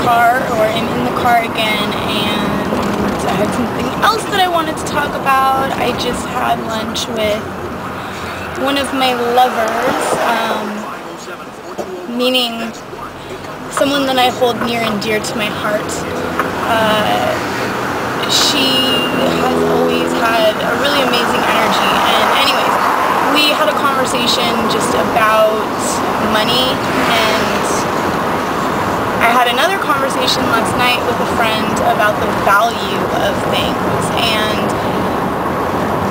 car, or am in the car again, and I had something else that I wanted to talk about. I just had lunch with one of my lovers, meaning someone that I hold near and dear to my heart. She has always had a really amazing energy, and anyways, we had a conversation just about money, and I had another conversation last night with a friend about the value of things, and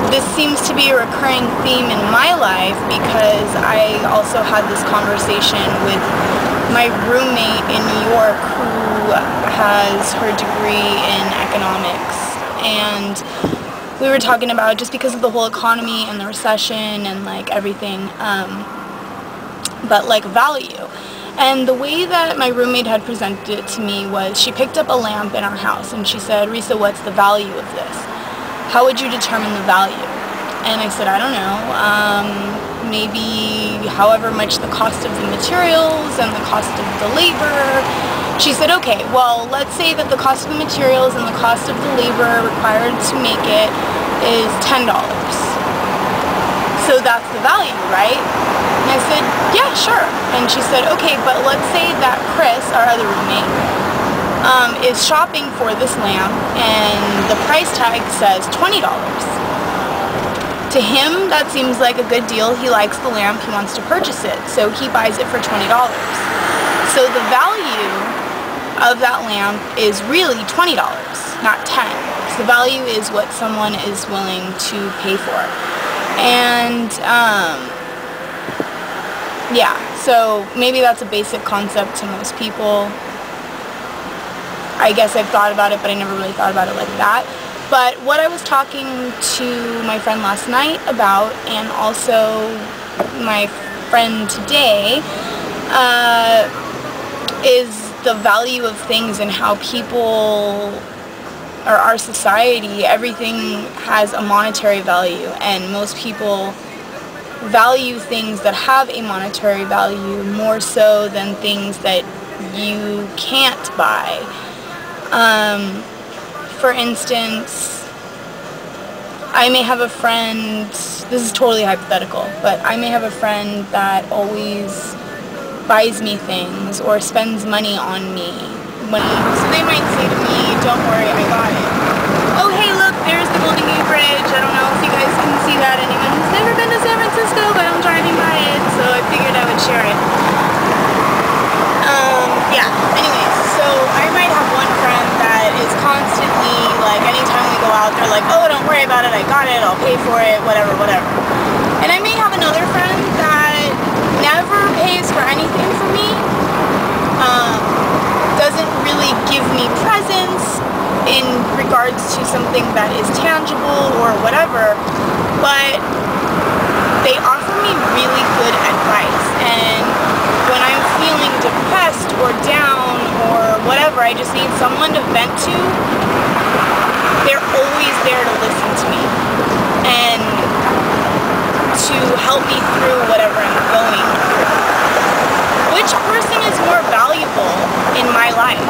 this seems to be a recurring theme in my life because I also had this conversation with my roommate in New York who has her degree in economics, and we were talking about just because of the whole economy and the recession and like everything, but like value. And the way that my roommate had presented it to me was she picked up a lamp in our house and she said, "Risa, what's the value of this? How would you determine the value?" And I said, "I don't know, maybe however much the cost of the materials and the cost of the labor." She said, "Okay, well, let's say that the cost of the materials and the cost of the labor required to make it is $10. So that's the value, right?" And I said, "Yeah, sure." And she said, "Okay, but let's say that Chris, our other roommate, is shopping for this lamp and the price tag says $20. To him, that seems like a good deal. He likes the lamp, he wants to purchase it, so he buys it for $20. So the value of that lamp is really $20, not $10. So the value is what someone is willing to pay for. And yeah, so maybe that's a basic concept to most people. I guess I've thought about it, but I never really thought about it like that. But what I was talking to my friend last night about, and also my friend today, is the value of things and how people, or our society, everything has a monetary value, and most people value things that have a monetary value more so than things that you can't buy. For instance, I may have a friend, this is totally hypothetical, but I may have a friend that always buys me things or spends money on me. So they might say to me, "Don't worry, I got it." Oh, hey, look, there's the Golden Gate Bridge. I don't know if you guys can see that. Anyone who's never been to San Francisco, but I'm driving by it, so I figured I would share it. Yeah, anyways, so I might have one friend that is constantly, like, anytime we go out, they're like, "Oh, don't worry about it, I got it, I'll pay for it, whatever, whatever." And I may have another friend that never pays for anything for me, doesn't really give me presents in regards to something that is tangible or whatever, but they offer me really good advice. And when I'm feeling depressed or down or whatever, I just need someone to vent to, they're always there to listen to me and to help me through whatever I'm going through. Which person is more valuable in my life?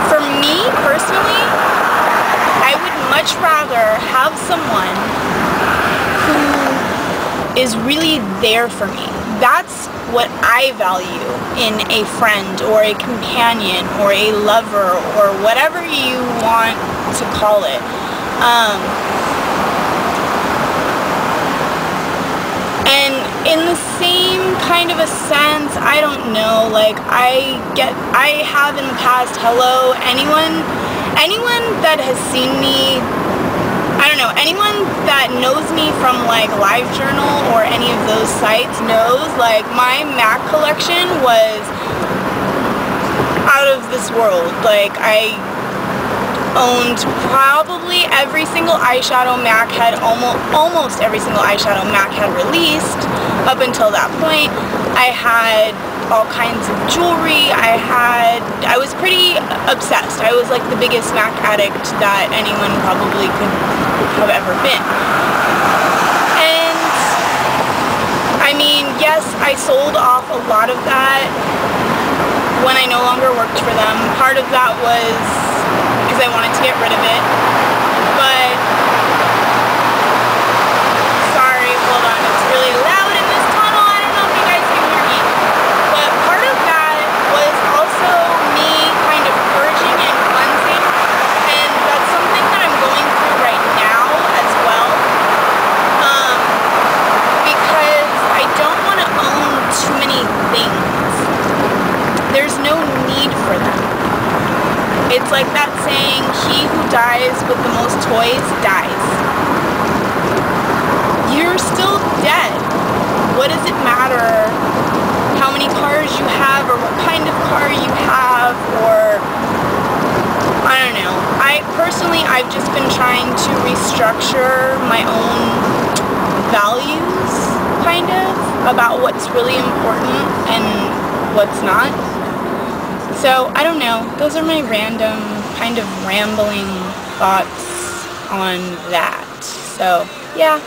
For me, personally, I would much rather have someone who is really there for me. That's what I value in a friend or a companion or a lover or whatever you want to call it. And in the same kind of a sense, I don't know, like I have in the past, hello, anyone that has seen me, I don't know, anyone that knows me from like LiveJournal or any of those sites knows, like, my MAC collection was out of this world. Like, I owned probably every single eyeshadow MAC had, almost every single eyeshadow MAC had released up until that point. I had all kinds of jewelry. I was pretty obsessed. I was like the biggest MAC addict that anyone probably could have ever been. And I mean, yes, I sold off a lot of that when I no longer worked for them. Part of that was because I wanted to get rid of it, but sorry, hold on, it's really loud in this tunnel. I don't know if you guys can hear me, but part of that was also me kind of purging and cleansing, and that's something that I'm going through right now as well, because I don't want to own too many things. There's no need for them. It's like that saying, he who dies with the most toys dies. You're still dead. What does it matter how many cars you have, or what kind of car you have, or I don't know. I've just been trying to restructure my own values, kind of, about what's really important and what's not. So, I don't know. Those are my random, kind of rambling thoughts on that. So, yeah.